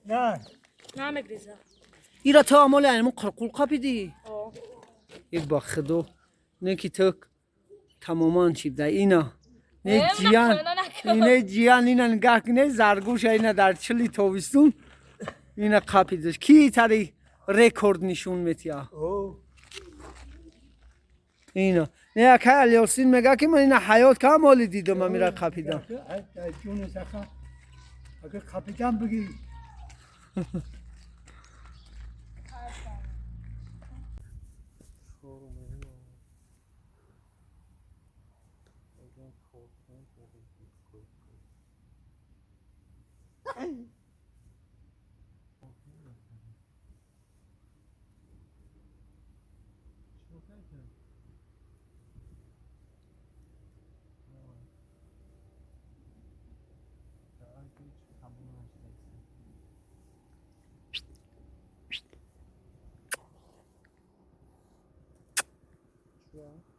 نه نمیگریزه. ایرا تا عمال اینمون قلقل قاپیدی آه. یک با خدو نه کی تو تمامان چیب ده اینا نه اونا جیان نکن. اینه جیان اینا نگاه کنه زرگوش اینا در چلی تابستون اینا قاپیدش کی تری رکورد نشون میتیا او اینا نه که الیاسین میگه که من اینا حیات که مالی دیدم من میره قاپیدم جون سخن اگه کاپیتان بگی Yeah.